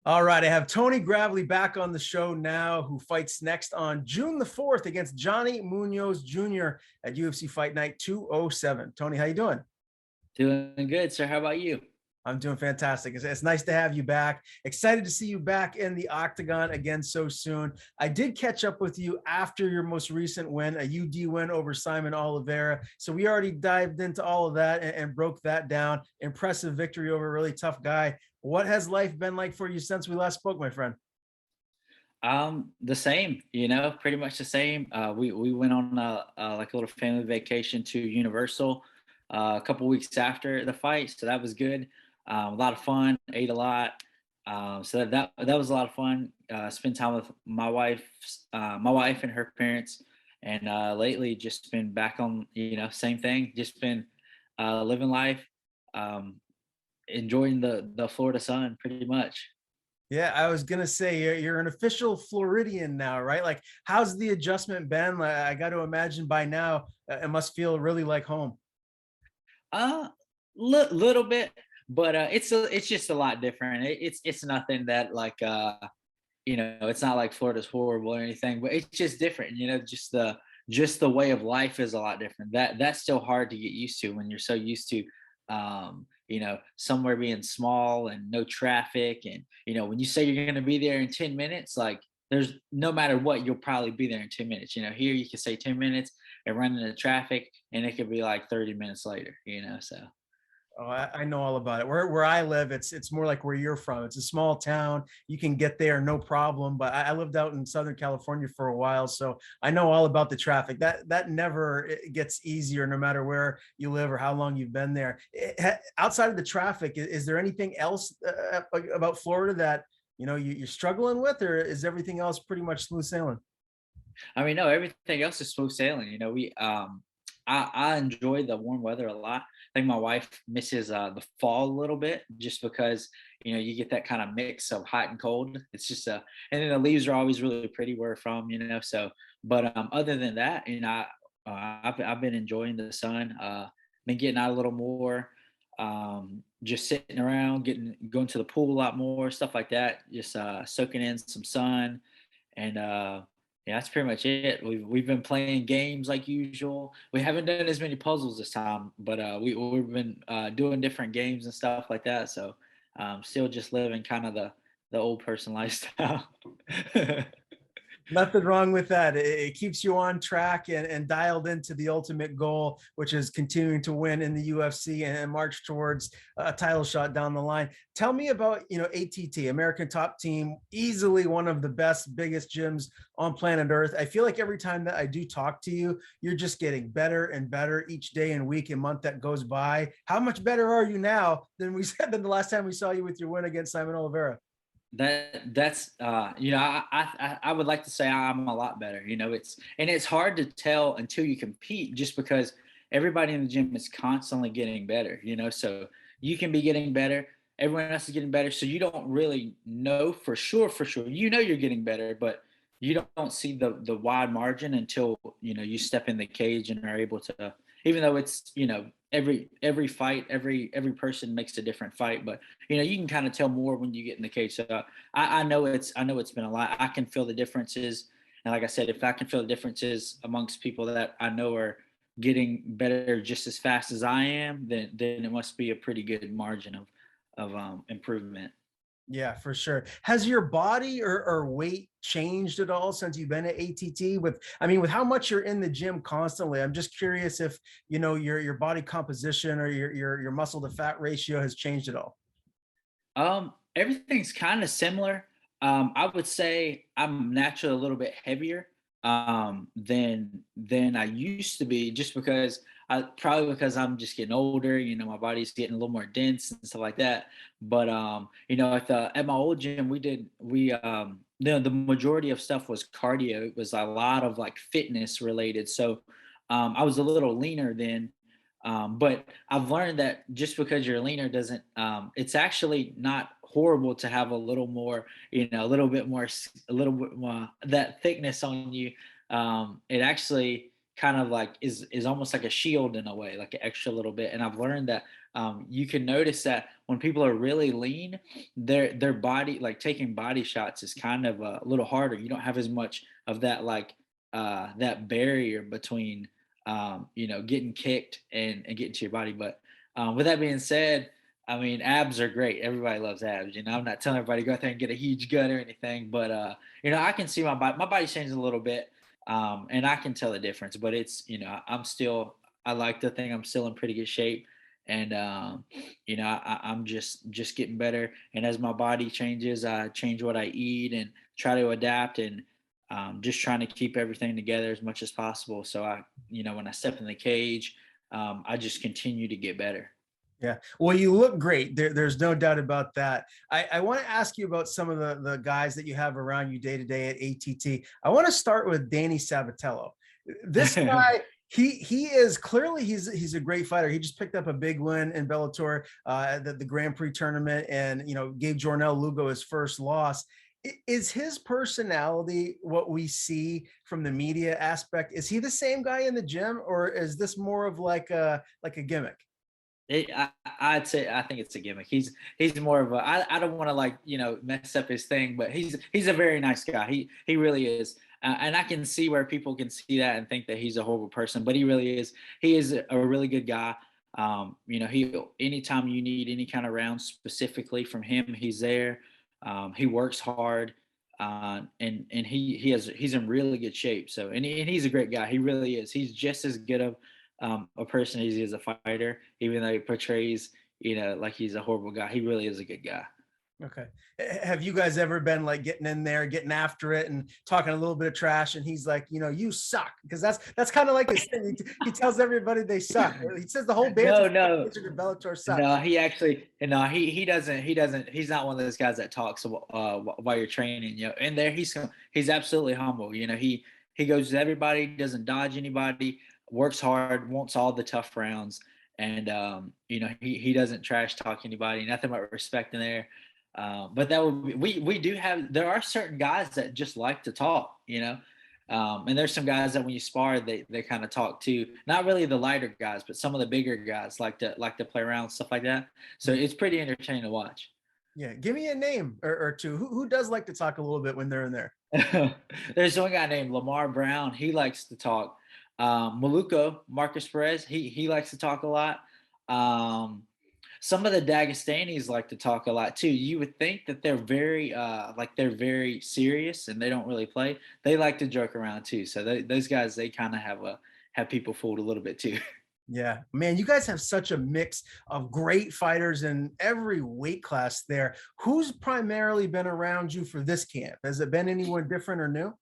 All right, I have Tony Gravely back on the show now, who fights next on June the 4th against Johnny Munoz Jr. at UFC Fight Night 207. Tony, how you doing? Doing good, sir. How about you? I'm doing fantastic. It's nice to have you back. Excited to see you back in the octagon again so soon. I did catch up with you after your most recent win, a UD win over Simon Oliveira. So we already dived into all of that and broke that down. Impressive victory over a really tough guy. What has life been like for you since we last spoke, my friend? The same, pretty much the same. We went on like a little family vacation to Universal a couple weeks after the fight, so that was good. A lot of fun, ate a lot. So that was a lot of fun. Spend time with my wife and her parents, and lately just been back on, same thing. Just been living life, um, enjoying the Florida sun, pretty much. Yeah, I was gonna say you're an official Floridian now, right? Like, how's the adjustment been? Like, I got to imagine by now it must feel really like home. Uh, little bit, but it's just a lot different. It's nothing that like it's not like Florida's horrible or anything, but it's just different. Just the way of life is a lot different. That's still hard to get used to when you're so used to somewhere being small and no traffic. And when you say you're going to be there in 10 minutes, like there's no matter what, you'll probably be there in 10 minutes. Here you can say 10 minutes and run into traffic, and it could be like 30 minutes later, so. Oh, I know all about it. Where I live, it's more like where you're from. It's a small town. You can get there no problem. But I lived out in Southern California for a while, so I know all about the traffic. That never gets easier, no matter where you live or how long you've been there. Outside of the traffic, is there anything else about Florida that you're struggling with, or is everything else pretty much smooth sailing? I mean, no, everything else is smooth sailing. I enjoy the warm weather a lot. I think my wife misses the fall a little bit, just because you get that kind of mix of hot and cold. It's just and then the leaves are always really pretty where we're from, So, but other than that, I've been enjoying the sun. Been getting out a little more. Just sitting around, going to the pool a lot more, stuff like that. Just soaking in some sun, and yeah, that's pretty much it. We've been playing games like usual. We haven't done as many puzzles this time, but we've been doing different games and stuff like that. So still just living kind of the old person lifestyle. Nothing wrong with that. It keeps you on track and dialed into the ultimate goal, which is continuing to win in the UFC and march towards a title shot down the line. Tell me about, ATT, American Top Team, easily one of the best, biggest gyms on planet Earth. I feel like every time that I do talk to you, you're just getting better and better each day and week and month that goes by. How much better are you now than we said than the last time we saw you with your win against Simon Oliveira? That's I would like to say I'm a lot better. It's hard to tell until you compete, just because everybody in the gym is constantly getting better. So you can be getting better, everyone else is getting better, so you don't really know for sure. You're getting better, but you don't see the wide margin until you step in the cage and are able to. Even though it's every fight, every person makes a different fight, but you can kind of tell more when you get in the cage. So I know it's been a lot. I can feel the differences, and like I said, if I can feel the differences amongst people that I know are getting better just as fast as I am, then it must be a pretty good margin of improvement. Yeah, for sure. Has your body or weight changed at all since you've been at ATT? With how much you're in the gym constantly, I'm just curious if your body composition or your muscle to fat ratio has changed at all. Everything's kind of similar. I would say I'm naturally a little bit heavier than I used to be, just because probably because I'm just getting older. My body's getting a little more dense and stuff like that. But at my old gym, the majority of stuff was cardio. It was a lot of like fitness related. So I was a little leaner then. But I've learned that just because you're leaner doesn't, it's actually not horrible to have a little more, a little bit more, a little bit more that thickness on you. It actually kind of like is almost like a shield in a way, like an extra little bit. And I've learned that you can notice that when people are really lean, their body, like taking body shots, is kind of a little harder. You don't have as much of that, like that barrier between getting kicked and getting to your body. But with that being said, I mean, abs are great. Everybody loves abs. I'm not telling everybody to go out there and get a huge gut or anything, but I can see my body. My body's changing a little bit, and I can tell the difference. But it's, I'm still. I like to think I'm still in pretty good shape, and I'm just getting better. And as my body changes, I change what I eat and try to adapt, and just trying to keep everything together as much as possible. So when I step in the cage, I just continue to get better. Yeah. Well, you look great. There's no doubt about that. I want to ask you about some of the guys that you have around you day to day at ATT. I want to start with Danny Sabatello. This guy, he is clearly he's a great fighter. He just picked up a big win in Bellator, the Grand Prix tournament, and gave Jarrell Lugo his first loss. Is his personality what we see from the media aspect? Is he the same guy in the gym, or is this more of like a gimmick? I'd say I think it's a gimmick. He's more of a I don't want to mess up his thing, but he's a very nice guy. He really is, and I can see where people can see that and think that he's a horrible person, but he really is. He is a really good guy. He anytime you need any kind of round specifically from him, he's there. He works hard, and he's in really good shape. So and he's a great guy. He really is. He's just as good of a person as he is a fighter, even though he portrays, like he's a horrible guy. He really is a good guy. Okay. Have you guys ever been like getting in there, getting after it and talking a little bit of trash? And he's like, you suck. Because that's kind of like his thing. He tells everybody they suck. He says the whole band Bellator sucks. No, he actually, no, he doesn't, he's not one of those guys that talks while you're training, and there he's absolutely humble. He goes to everybody, doesn't dodge anybody, works hard, wants all the tough rounds. And, he doesn't trash talk anybody, nothing but respect in there. But that would be, we do have, there are certain guys that just like to talk, and there's some guys that when you spar, they kind of talk too. Not really the lighter guys, but some of the bigger guys like to play around, stuff like that. So it's pretty entertaining to watch. Yeah. Give me a name or two. Who does like to talk a little bit when they're in there? There's one guy named Lamar Brown. He likes to talk. Maluko, Marcus Perez, he likes to talk a lot. Some of the Dagestanis like to talk a lot too. You would think that they're they're very serious and they don't really play. They like to joke around too. So those guys, they kind of have people fooled a little bit too. Yeah, man, you guys have such a mix of great fighters in every weight class there. Who's primarily been around you for this camp? Has it been anyone different or new?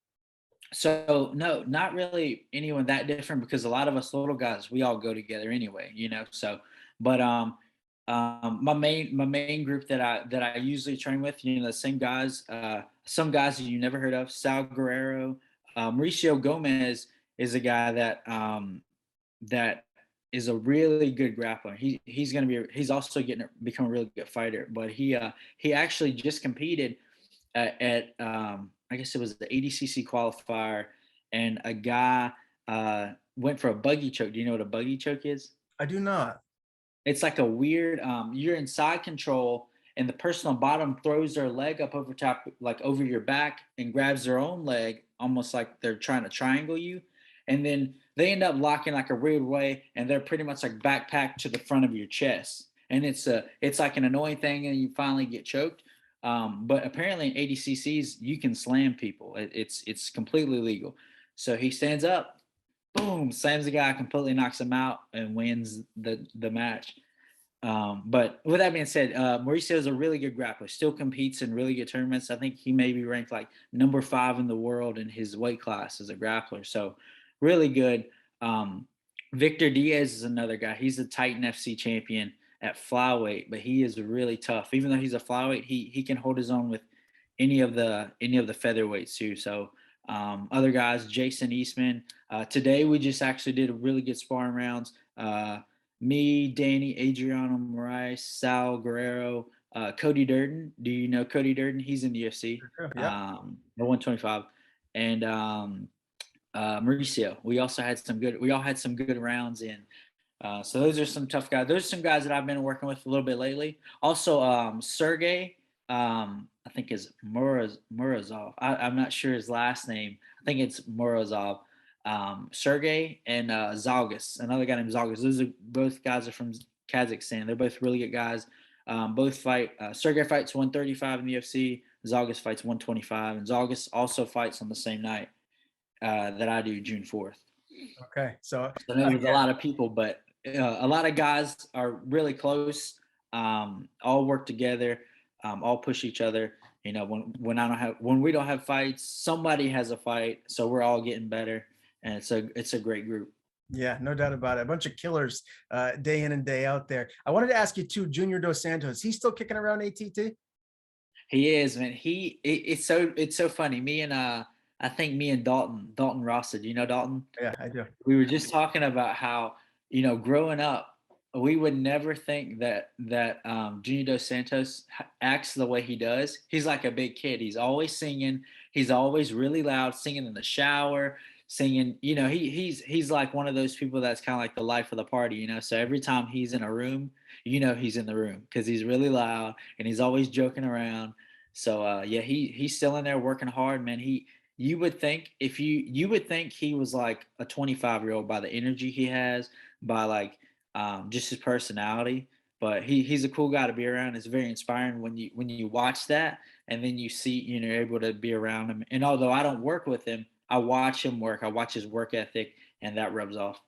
So no, not really anyone that different, because a lot of us little guys, we all go together anyway, So, but my main group that I usually train with, the same guys, some guys that you never heard of, Sal Guerrero, Mauricio Gomez is a guy that is a really good grappler. He's also become a really good fighter, but he actually just competed at I guess it was the ADCC qualifier, and a guy went for a buggy choke. Do you know what a buggy choke is? I do not. It's like a weird, you're in side control and the person on bottom throws their leg up over top, like over your back, and grabs their own leg, almost like they're trying to triangle you. And then they end up locking like a weird way, and they're pretty much like backpacked to the front of your chest. And it's like an annoying thing, and you finally get choked. But apparently in ADCCs, you can slam people. It's completely legal. So he stands up, boom, slams the guy, completely knocks him out, and wins the match. But with that being said, Mauricio is a really good grappler. Still competes in really good tournaments. I think he may be ranked like number 5 in the world in his weight class as a grappler. So really good. Victor Diaz is another guy. He's a Titan FC champion at flyweight, but he is really tough. Even though he's a flyweight, he can hold his own with any of the featherweights too. So other guys, Jason Eastman. Today we just actually did a really good sparring rounds. Me, Danny, Adriano Moraes, Sal Guerrero, Cody Durden. Do you know Cody Durden? He's in the UFC. Yeah. 125. And Mauricio. We all had some good rounds in So those are some tough guys. Those are some guys that I've been working with a little bit lately. Also, Sergey, I think is Murazov. I'm not sure his last name. I think it's Murazov. Sergey and Zalgis, another guy named Zalgis. Those are both guys are from Kazakhstan. They're both really good guys. Both fight. Sergey fights 135 in the UFC. Zalgis fights 125, and Zalgis also fights on the same night that I do, June 4th. Okay, so So I know there's a lot of people, but a lot of guys are really close. All work together, all push each other. You know, when we don't have fights, somebody has a fight, so we're all getting better, and it's a great group. yeah, no doubt about it. A bunch of killers day in and day out there. I wanted to ask you too, Junior Dos Santos. He's still kicking around ATT? He is, man. It's so funny. Me and I think me and Dalton Rossa. Do you know Dalton? Yeah, I do. We were just talking about how, growing up, we would never think that Junior Dos Santos acts the way he does. He's like a big kid. He's always singing. He's always really loud, singing in the shower, singing. He's like one of those people that's kind of like the life of the party. So every time he's in a room, he's in the room because he's really loud and he's always joking around. So yeah, he's still in there working hard, man. You would think if you would think he was like a 25-year-old by the energy he has, by like just his personality. But he's a cool guy to be around. It's very inspiring when you watch that and then you see you're able to be around him. And although I don't work with him, I watch him work. I watch his work ethic, and that rubs off.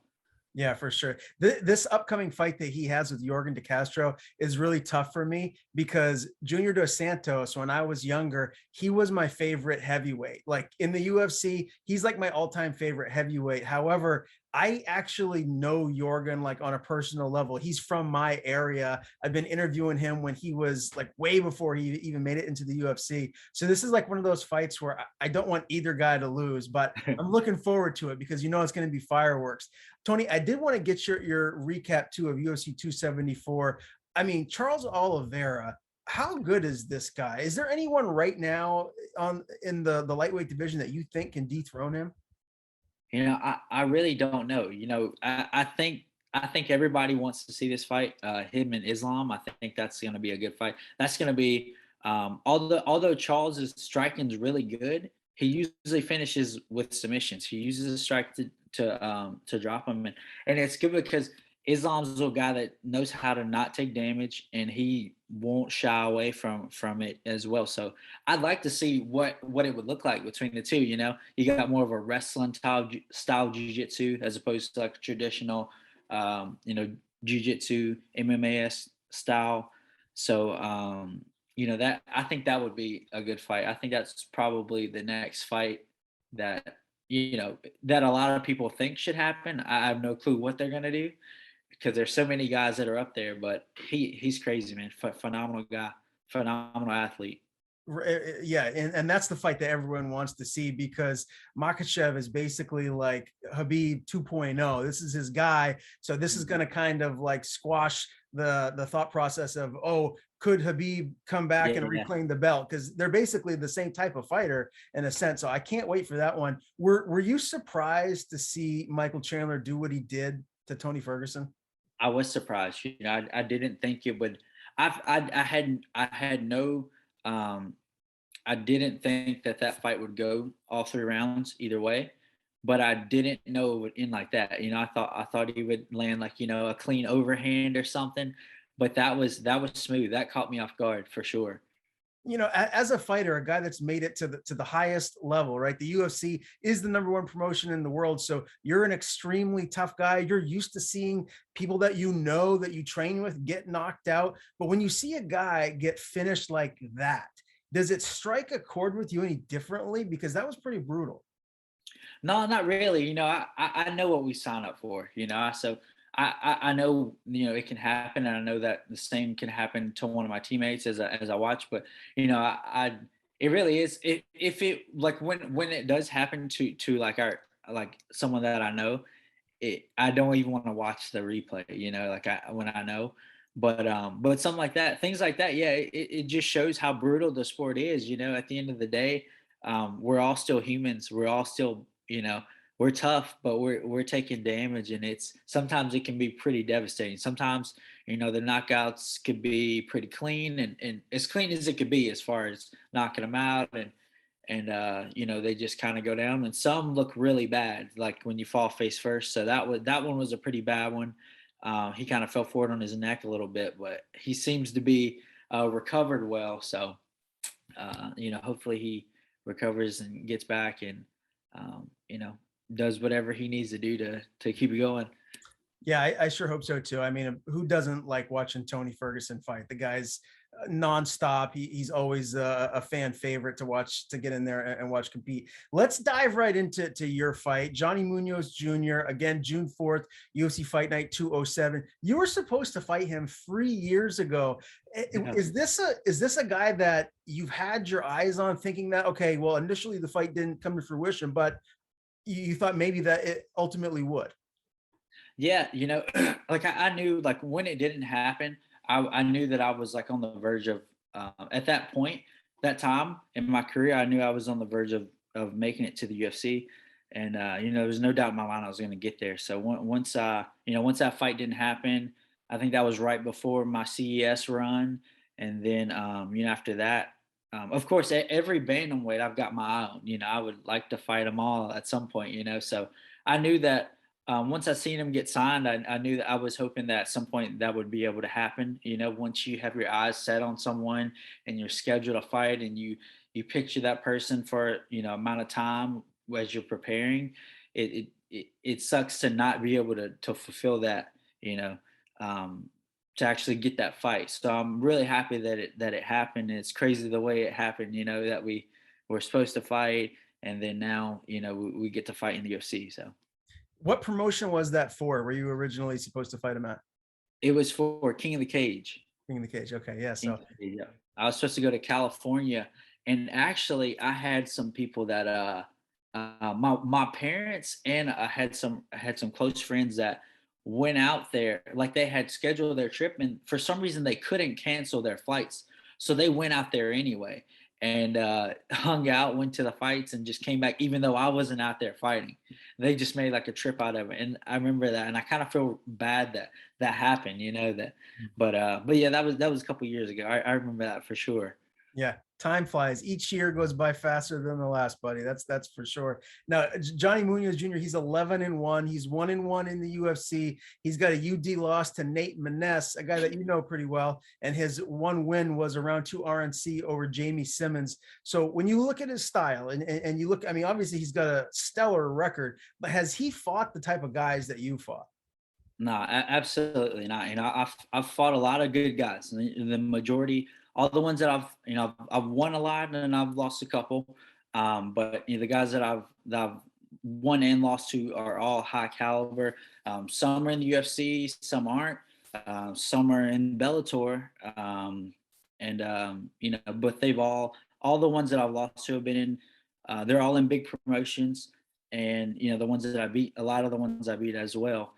Yeah, for sure. This upcoming fight that he has with Jorgen De Castro is really tough for me because Junior Dos Santos, when I was younger, he was my favorite heavyweight. Like in the UFC, he's like my all-time favorite heavyweight. However, I actually know Jorgen like on a personal level. He's from my area. I've been interviewing him when he was like way before he even made it into the UFC. So this is like one of those fights where I don't want either guy to lose, but I'm looking forward to it because it's going to be fireworks. Tony, I did want to get your recap too of UFC 274. I mean, Charles Oliveira, how good is this guy? Is there anyone right now in the lightweight division that you think can dethrone him? I really don't know. I think everybody wants to see this fight, him and Islam. I think that's going to be a good fight. That's going to be although Charles's striking is really good, he usually finishes with submissions. He uses a strike to drop him, and it's good because Islam's a guy that knows how to not take damage, and he won't shy away from it as well. So I'd like to see what it would look like between the two. You got more of a wrestling style jiu-jitsu as opposed to like traditional, jiu-jitsu MMA style. So that I think that would be a good fight. I think that's probably the next fight that that a lot of people think should happen. I have no clue what they're gonna do because there's so many guys that are up there, but he's crazy, man. Phenomenal guy, phenomenal athlete. Yeah, and that's the fight that everyone wants to see because Makhachev is basically like Khabib 2.0. This is his guy, so this is going to kind of like squash the thought process of, oh, could Khabib come back and reclaim the belt, because they're basically the same type of fighter in a sense. So I can't wait for that one. Were you surprised to see Michael Chandler do what he did to Tony Ferguson? I was surprised. I didn't think it would. I had no. I didn't think that fight would go all 3 rounds either way, but I didn't know it would end like that. I thought he would land like a clean overhand or something, but that was smooth. That caught me off guard for sure. As a fighter, a guy that's made it to the highest level, right? The UFC is the number one promotion in the world. So you're an extremely tough guy. You're used to seeing people that that you train with get knocked out. But when you see a guy get finished like that, does it strike a chord with you any differently? Because that was pretty brutal. No, not really. I know what we sign up for. So I know it can happen, and I know that the same can happen to one of my teammates as I watch. But I it really is. If it like when it does happen to like like someone that I know, I don't even want to watch the replay. Like when I know. But something like that, things like that, yeah, it just shows how brutal the sport is. At the end of the day, we're all still humans. We're all still we're tough, but we're taking damage, and it's sometimes it can be pretty devastating. Sometimes, the knockouts could be pretty clean, and as clean as it could be as far as knocking them out, and they just kind of go down, and some look really bad, like when you fall face first. So that one was a pretty bad one. He kind of fell forward on his neck a little bit, but he seems to be recovered well. So hopefully he recovers and gets back, and does whatever he needs to do to keep it going. Yeah, I sure hope so too. I mean, who doesn't like watching Tony Ferguson fight? The guy's nonstop. He's always a fan favorite to watch, to get in there and watch compete. Let's dive right into your fight. Johnny Munoz Jr., again, June 4th, UFC Fight Night 207. You were supposed to fight him 3 years ago. Yeah. Is this a guy that you've had your eyes on, thinking that, okay, well, initially the fight didn't come to fruition, but you thought maybe that it ultimately would? Yeah, like I knew, like when it didn't happen, I knew that I was like on the verge of at that point, that time in my career, I knew I was on the verge of making it to the UFC, and there was no doubt in my mind I was going to get there. So once that fight didn't happen, I think that was right before my CES run, and then after that, of course, every bantamweight I've got my eye on. I would like to fight them all at some point. So I knew that once I seen him get signed, I knew that I was hoping that at some point that would be able to happen. Once you have your eyes set on someone and you're scheduled a fight, and you picture that person for amount of time as you're preparing, it sucks to not be able to fulfill that. You know, um, to actually get that fight. So I'm really happy that it happened. It's crazy the way it happened. That we were supposed to fight, and then now we get to fight in the UFC. So. What promotion was that for? Were you originally supposed to fight him at? It was for King of the Cage. King of the Cage. Okay, yeah. King So of the Cage, yeah. I was supposed to go to California, and actually, I had some people that my parents, and I had some close friends that went out there. Like they had scheduled their trip, and for some reason they couldn't cancel their flights, so they went out there anyway and hung out, went to the fights, and just came back. Even though I wasn't out there fighting, they just made like a trip out of it, and I remember that, and I kind of feel bad that that happened. But yeah, that was a couple years ago. I remember that for sure. yeah, time flies. Each year goes by faster than the last, buddy. That's for sure. Now, Johnny Munoz Jr., he's 11-1. He's 1-1 in the UFC. He's got a UD loss to Nate Maness, a guy that you know pretty well, and his one win was around 2 RNC over Jamie Simmons. So when you look at his style and you look, I mean, obviously he's got a stellar record, but has he fought the type of guys that you fought? No, absolutely not. I've fought a lot of good guys. The majority, all the ones that I've won a lot, and I've lost a couple. But the guys that I've won and lost to are all high caliber. Some are in the UFC, some aren't. Some are in Bellator, and but they've all the ones that I've lost to have been in. They're all in big promotions, and the ones that I beat, a lot of the ones I beat as well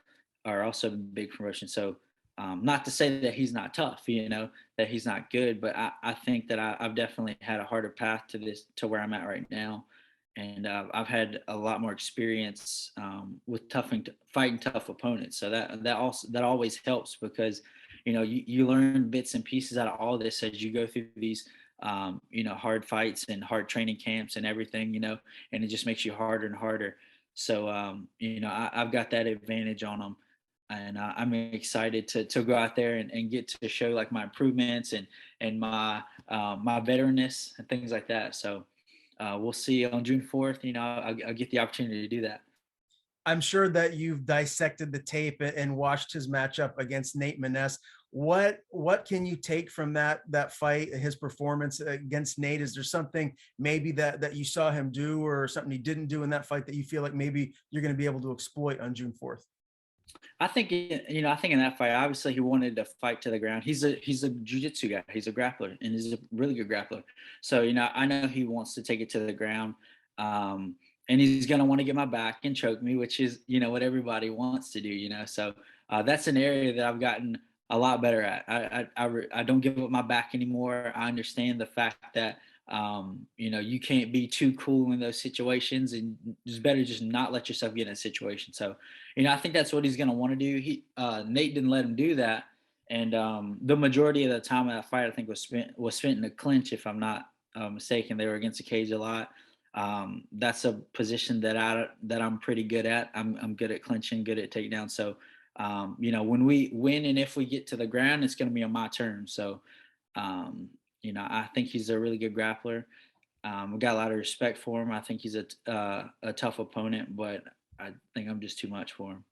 are also big promotions. So not to say that he's not tough, that he's not good, but I think that I've definitely had a harder path to where I'm at right now. And I've had a lot more experience with fighting tough opponents. So that always helps, because you learn bits and pieces out of all this as you go through these hard fights and hard training camps and everything, and it just makes you harder and harder. So I've got that advantage on them, and I'm excited to go out there and get to show like my improvements and my veteranness and things like that. So we'll see on June 4th. I'll get the opportunity to do that. I'm sure that you've dissected the tape and watched his matchup against Nate Maness. What can you take from that fight, his performance against Nate? Is there something maybe that you saw him do, or something he didn't do in that fight, that you feel like maybe you're going to be able to exploit on June 4th? I think in that fight, obviously he wanted to fight to the ground. He's a jiu-jitsu guy. He's a grappler, and he's a really good grappler. So, I know he wants to take it to the ground. And he's going to want to get my back and choke me, which is, what everybody wants to do, So that's an area that I've gotten a lot better at. I don't give up my back anymore. I understand the fact that You can't be too cool in those situations, and it's better just not let yourself get in a situation. So, I think that's what he's going to want to do. Nate didn't let him do that, and the majority of the time of that fight, I think, was spent in a clinch. If I'm not mistaken, they were against the cage a lot. That's a position that I'm pretty good at. I'm good at clinching, good at takedown. So, when we win and if we get to the ground, it's going to be on my turn. So, um, I think he's a really good grappler. We got a lot of respect for him. I think he's a tough opponent, but I think I'm just too much for him.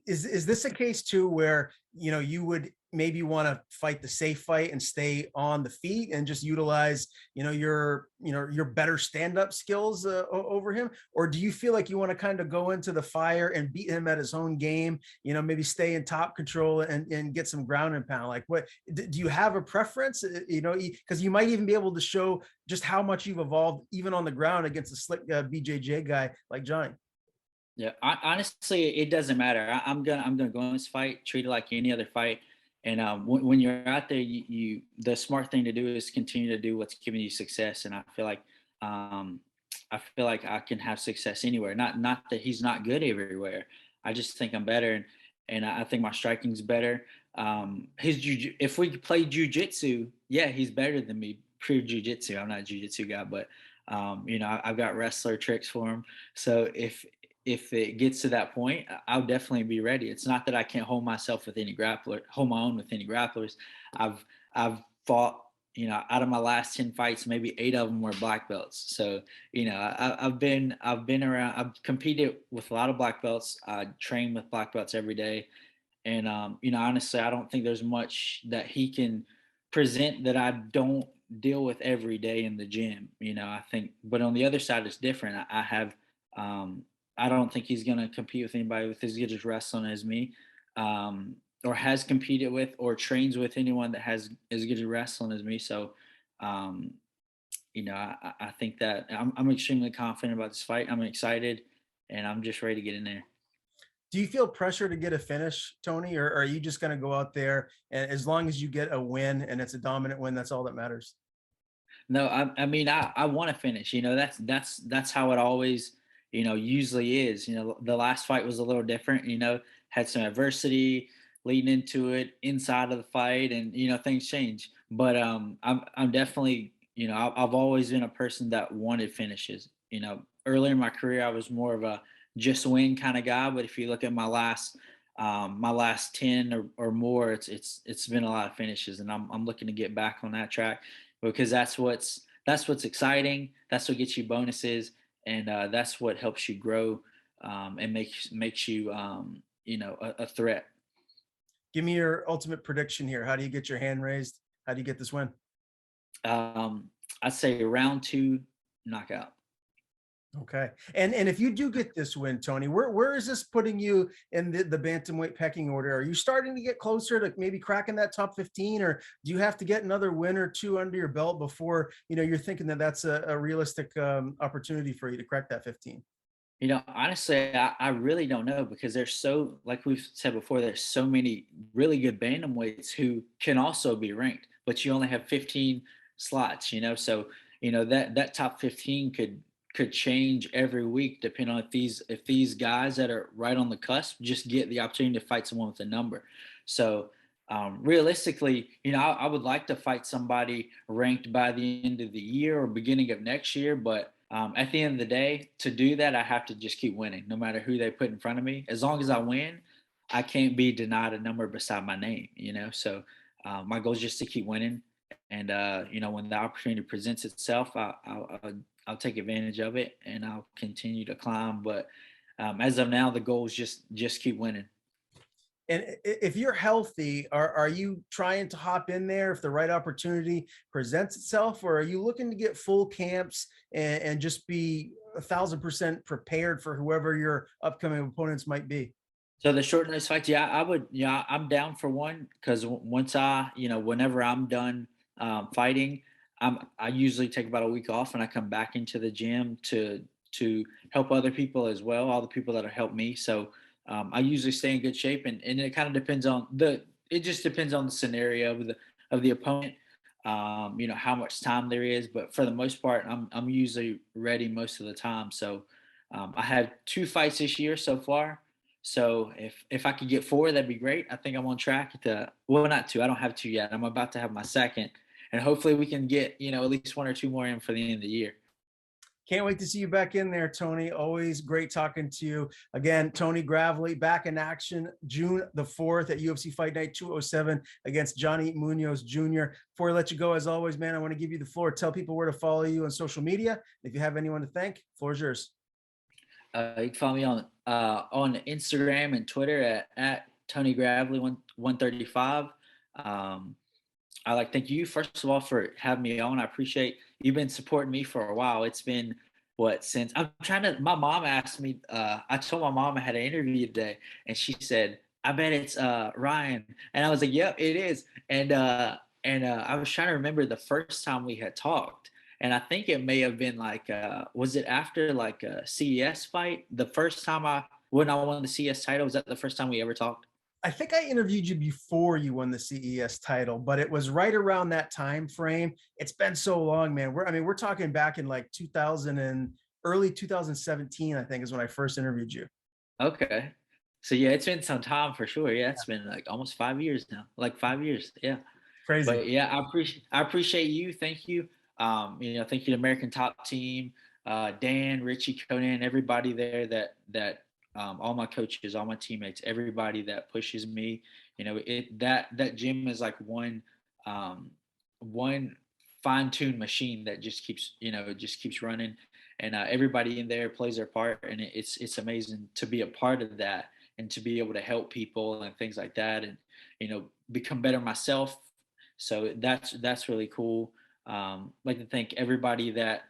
Is this a case too where you would maybe want to fight the safe fight and stay on the feet and just utilize your better stand-up skills over him, or do you feel like you want to kind of go into the fire and beat him at his own game, maybe stay in top control and get some ground and pound? Like, what do you have a preference, because you might even be able to show just how much you've evolved even on the ground against a slick BJJ guy like Johnny? Yeah, honestly, it doesn't matter. I'm gonna go in this fight, treat it like any other fight. And when you're out there, the smart thing to do is continue to do what's giving you success. And um, I feel like I can have success anywhere. Not that he's not good everywhere. I just think I'm better, and I think my striking's better. If we play jujitsu, yeah, he's better than me. Pure jujitsu. I'm not a jujitsu guy, but I've got wrestler tricks for him. So if it gets to that point, I'll definitely be ready. It's not that I can't hold my own with any grapplers. I've fought, out of my last 10 fights, maybe 8 of them were black belts. So, I've been around, I've competed with a lot of black belts. I train with black belts every day. And, honestly, I don't think there's much that he can present that I don't deal with every day in the gym. I think, but on the other side, it's different. I have, um, I don't think he's going to compete with anybody with as good as wrestling as me, or has competed with or trains with anyone that has as good as wrestling as me. So, um, I think that I'm extremely confident about this fight. I'm excited, and I'm just ready to get in there. Do you feel pressure to get a finish, Tony, or are you just going to go out there and as long as you get a win and it's a dominant win, that's all that matters? No, I mean, I want to finish. That's how it always, usually is. The last fight was a little different. Had some adversity leading into it, inside of the fight, and things change. But I'm definitely, I've always been a person that wanted finishes. Earlier in my career, I was more of a just win kind of guy. But if you look at my last 10 or more, it's been a lot of finishes, and I'm looking to get back on that track because that's what's exciting. That's what gets you bonuses, and that's what helps you grow, and makes you a threat. Give me your ultimate prediction here. How do you get your hand raised? How do you get this win? I'd say round 2 knockout. Okay. And if you do get this win, Tony, where is this putting you in the bantamweight pecking order? Are you starting to get closer to maybe cracking that top 15, or do you have to get another win or two under your belt before you're thinking that that's a realistic opportunity for you to crack that 15? Honestly, I really don't know because like we've said before, there's so many really good bantamweights who can also be ranked, but you only have 15 slots, so that top 15 could change every week depending on if these guys that are right on the cusp just get the opportunity to fight someone with a number. So realistically, I would like to fight somebody ranked by the end of the year or beginning of next year, but at the end of the day, to do that, I have to just keep winning, no matter who they put in front of me. As long as I win, I can't be denied a number beside my name. So my goal is just to keep winning, and when the opportunity presents itself, I'll take advantage of it, and I'll continue to climb. But as of now, the goal is just keep winning. And if you're healthy, are you trying to hop in there if the right opportunity presents itself, or are you looking to get full camps and just be 1,000% prepared for whoever your upcoming opponents might be? So the short notice fights, yeah, I would, yeah, I'm down for one because once whenever I'm done fighting, I usually take about a week off and I come back into the gym to help other people as well, all the people that have helped me. So I usually stay in good shape, and it kind of depends on it just depends on the scenario of the opponent. how much time there is. But for the most part, I'm usually ready most of the time. So I have 2 fights this year so far. So if I could get 4, that'd be great. I think I'm on track to, well, not 2. I don't have 2 yet. I'm about to have my second, and hopefully we can get at least 1 or 2 more in for the end of the year. Can't wait to see you back in there, Tony. Always great talking to you. Again, Tony Gravely back in action June the 4th at UFC Fight Night 207 against Johnny Munoz Jr. Before I let you go, as always, man, I want to give you the floor. Tell people where to follow you on social media. If you have anyone to thank, floor is yours. You can follow me on Instagram and Twitter at Tony Gravely 135. I like thank you first of all for having me on. I appreciate you've been supporting me for a while. It's been what since I'm trying to. My mom asked me. I told my mom I had an interview today, and she said, "I bet it's Ryan," and I was like, "Yep, it is." And I was trying to remember the first time we had talked, and I think it may have been like was it after like a CES fight? The first time when I won the CES title, was that the first time we ever talked? I think I interviewed you before you won the CES title, but it was right around that time frame. It's been so long, man. We're talking back in like 2000 and early 2017, I think is when I first interviewed you. Okay. So yeah, it's been some time for sure. Yeah, it's been like almost 5 years now. Like 5 years. Yeah. Crazy. But yeah, I appreciate you. Thank you. Thank you to American Top Team, Dan, Richie, Conan, everybody there that all my coaches, all my teammates, everybody that pushes me. That gym is like one fine-tuned machine that just keeps running, and everybody in there plays their part, and it's amazing to be a part of that and to be able to help people and things like that, and become better myself. So that's really cool. Like to thank everybody that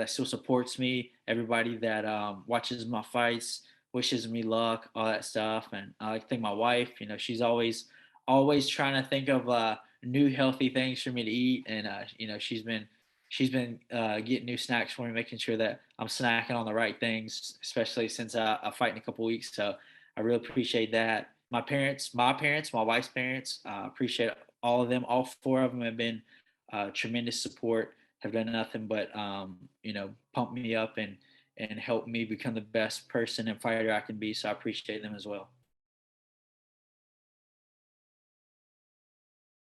still supports me, everybody that watches my fights, wishes me luck, all that stuff. And I like to thank my wife. She's always trying to think of new healthy things for me to eat, and she's been getting new snacks for me, making sure that I'm snacking on the right things, especially since I fight in a couple weeks. So I really appreciate that. My parents, my wife's parents, appreciate all of them. All 4 of them have been tremendous support. Have done nothing but pump me up and help me become the best person and fighter I can be. So I appreciate them as well.